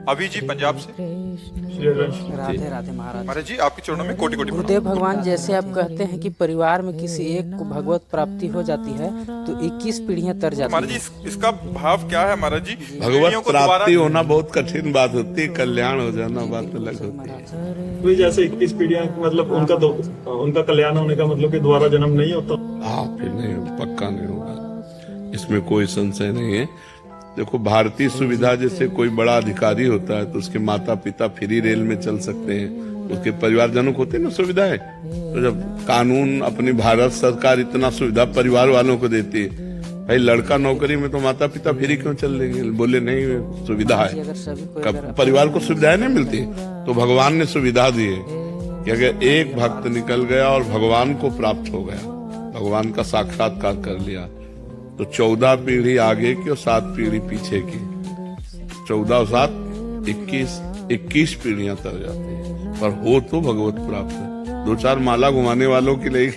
अभी जी पंजाब से। राधे राधे महाराज। महाराज जी आपके चरणों में कोटि कोटि गुरुदेव भगवान, जैसे आप कहते हैं कि परिवार में किसी एक को भगवत प्राप्ति हो जाती है तो 21 पीढ़ियां तर जाती महाराज जी हैं। इसका भाव क्या है महाराज जी? भगवत पीढ़ियों को दोबारा प्राप्ति होना बहुत कठिन बात होती है, कल्याण हो जाना बात अलग होती है। कोई जैसे 21 पीढ़ियां, मतलब उनका कल्याण होने का मतलब कि दोबारा जन्म नहीं होता। हाँ, फिर नहीं, पक्का नहीं होगा, इसमें कोई संशय नहीं है। देखो, भारतीय सुविधा जैसे कोई बड़ा अधिकारी होता है तो उसके माता पिता फ्री रेल में चल सकते हैं, उसके परिवारजनों को होते हैं ना सुविधाएं। तो जब कानून, अपनी भारत सरकार इतना सुविधा परिवार वालों को देती है, भाई लड़का नौकरी में तो माता पिता फ्री क्यों चल देंगे? बोले नहीं, सुविधा है। कब परिवार को सुविधाएं नहीं मिलती, तो भगवान ने सुविधा दी है कि अगर एक भक्त निकल गया और भगवान को प्राप्त हो गया, भगवान का साक्षात्कार कर लिया, तो 14 पीढ़ी आगे की और 7 पीढ़ी पीछे की, 14 और 7 21 पीढ़ियां तर जाती है। पर हो तो भगवत प्राप्त है। 2-4 माला घुमाने वालों के लिए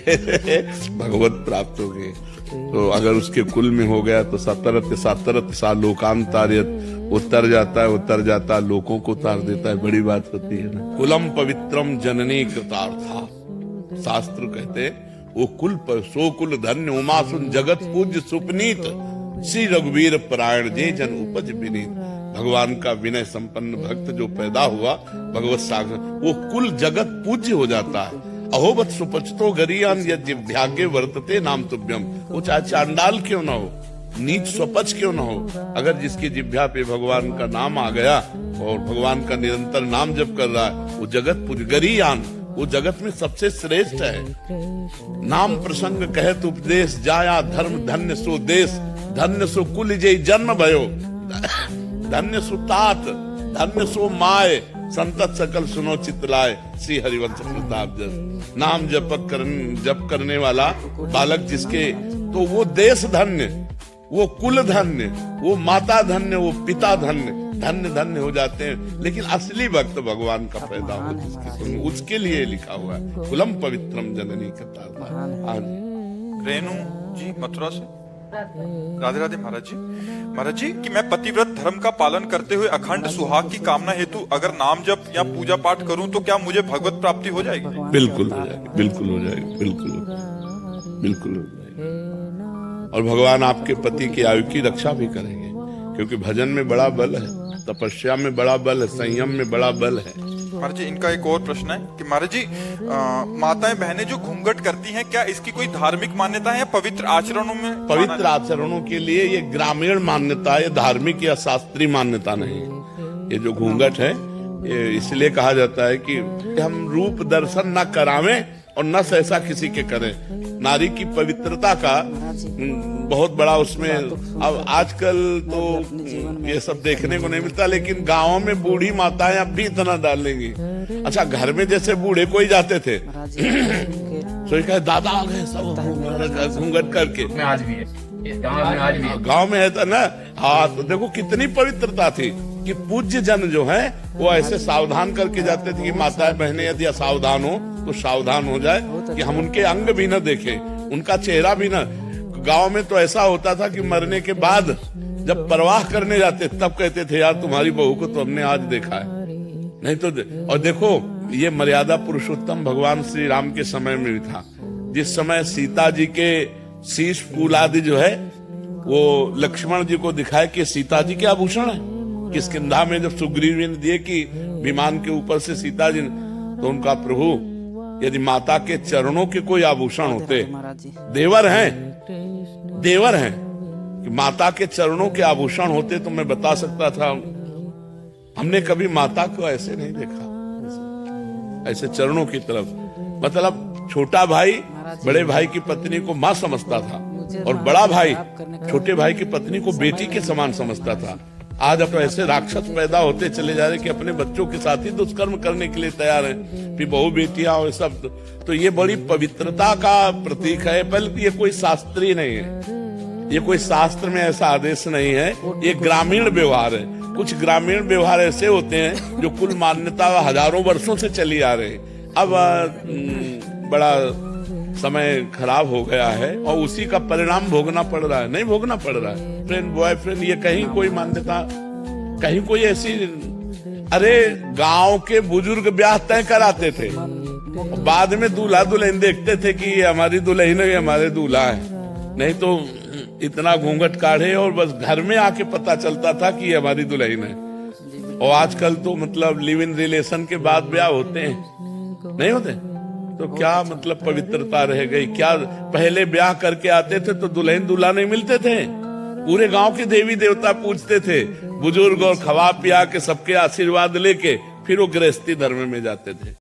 भगवत प्राप्त हो गए। तो अगर उसके कुल में हो गया तो 17 साल लोकांतार्यत उतर जाता है, लोगों को उतार देता है। बड़ी बात होती है ना। कुलम पवित्रम जननी कृतार्था, शास्त्र कहते वो कुल पर सो कुल धन्य उमासुन जगत पूज्य सुपनीत, श्री रघुवीर परायण जे जन उपज विनीत। भगवान का विनय संपन्न भक्त जो पैदा हुआ भगवत सागर, वो कुल जगत पूज्य हो जाता है। अहोबत सुपचतो गरियान यज्ञ वर्तते नाम तुभ्यम। वो चाहे चांडाल क्यों ना हो, नीच स्वपच क्यों ना हो, अगर जिसकी जिह्वा पे भगवान का नाम आ गया और भगवान का निरंतर नाम जप कर रहा है, वो जगत पूज्य गरियान, वो जगत में सबसे श्रेष्ठ है। नाम प्रसंग कहत उपदेश, जाया धर्म धन्य सो देश, धन्य सो कुल जय जन्म भयो, धन्य सो तात, धन्य सो माय, संतत सकल सुनो चितलाय, श्री हरिवंश प्रताप जस। नाम जप करने वाला बालक जिसके, तो वो देश धन्य, वो कुल धन्य, वो माता धन्य, वो पिता धन्य, धन्य धन्य हो जाते हैं। लेकिन असली भक्त भगवान का पैदा हो जिसके, उसके लिए लिखा हुआ है कुलम पवित्रम जननी कृतार्था। रेणु जी मथुरा से। राधे राधे महाराज जी। महाराज जी कि मैं पतिव्रत धर्म का पालन करते हुए अखंड सुहाग की कामना हेतु अगर नाम जप या पूजा पाठ करूं तो क्या मुझे भगवत प्राप्ति हो जाएगी? बिल्कुल हो जाएगी, बिल्कुल हो जाएगी, बिल्कुल हो जाएगी, बिल्कुल हो जाएगी। और भगवान आपके पति की आयु की रक्षा भी करेंगे, क्योंकि भजन में बड़ा बल है, तपस्या में बड़ा बल है, संयम में बड़ा बल है। महाराज जी इनका एक और प्रश्न है कि महाराज जी माताएं बहनें जो घूंघट करती हैं, क्या इसकी कोई धार्मिक मान्यता है या पवित्र आचरणों में? पवित्र आचरणों के लिए ये ग्रामीण मान्यता है, धार्मिक या शास्त्रीय मान्यता नहीं है। ये जो घूंघट है, ये इसलिए कहा जाता है कि हम रूप दर्शन न करावें और न सहसा किसी के करें। नारी की पवित्रता का बहुत बड़ा उसमें, अब आजकल तो ये सब देखने को नहीं मिलता, लेकिन गांवों में बूढ़ी माताएं अब भी इतना डाल लेंगी। अच्छा, घर में जैसे बूढ़े कोई जाते थे तो कहे दादा आ गए सब घूंघट करके। आज भी है, गांव में है था ना। हाँ, तो देखो कितनी पवित्रता थी कि पूज्य जन जो है वो ऐसे सावधान करके जाते थे कि माताएं बहनें यदि असावधान हो तो सावधान हो जाए, कि हम उनके अंग भी न देखें, उनका चेहरा भी न। गांव में तो ऐसा होता था कि मरने के बाद जब परवाह करने जाते तब कहते थे यार तुम्हारी बहू को तो हमने आज देखा है, नहीं तो और देखो ये मर्यादा पुरुषोत्तम भगवान श्री राम के समय में भी था। जिस समय सीता जी के शीश फूल आदि जो है वो लक्ष्मण जी को दिखाए कि सीता जी के आभूषण है, किष्किंधा में जब सुग्रीव ने दिए कि विमान के ऊपर से सीता जी, तो उनका प्रभु यदि माता के चरणों के कोई आभूषण होते, देवर हैं कि माता के चरणों के आभूषण होते तो मैं बता सकता था। हमने कभी माता को ऐसे नहीं देखा, ऐसे चरणों की तरफ। मतलब छोटा भाई बड़े भाई की पत्नी को माँ समझता था और बड़ा भाई छोटे भाई की पत्नी को बेटी के समान समझता था। आज अब ऐसे राक्षस पैदा होते चले जा रहे कि अपने बच्चों के साथ ही दुष्कर्म करने के लिए तैयार हैं, फिर बहु बेटियां और सब। तो ये बड़ी पवित्रता का प्रतीक है। पहले ये कोई शास्त्रीय नहीं है, ये कोई शास्त्र में ऐसा आदेश नहीं है, ये ग्रामीण व्यवहार है। कुछ ग्रामीण व्यवहार ऐसे होते हैं जो कुल मान्यता हजारों वर्षों से चली आ रही। अब बड़ा समय खराब हो गया है और उसी का परिणाम भोगना पड़ रहा है। नहीं भोगना पड़ रहा है, फ्रेंड बॉयफ्रेंड, ये कहीं कोई मान्यता, कहीं कोई ऐसी अरे गांव के बुजुर्ग ब्याह तय कराते थे, बाद में दूल्हा दुल्हन देखते थे कि ये हमारी दुल्हन है, ये हमारे दूल्हा है। नहीं तो इतना घूंघट काढ़े और बस घर में आके पता चलता था कि ये हमारी दुल्हन है। और आजकल तो मतलब लिव इन रिलेशन के बाद ब्याह होते हैं, नहीं होते? तो क्या मतलब पवित्रता रह गई? क्या पहले ब्याह करके आते थे तो दुल्हन दूल्हा नहीं मिलते थे, पूरे गांव के देवी देवता पूजते थे बुजुर्ग, और खवा पिया के सबके आशीर्वाद लेके फिर वो गृहस्थी धर्म में जाते थे।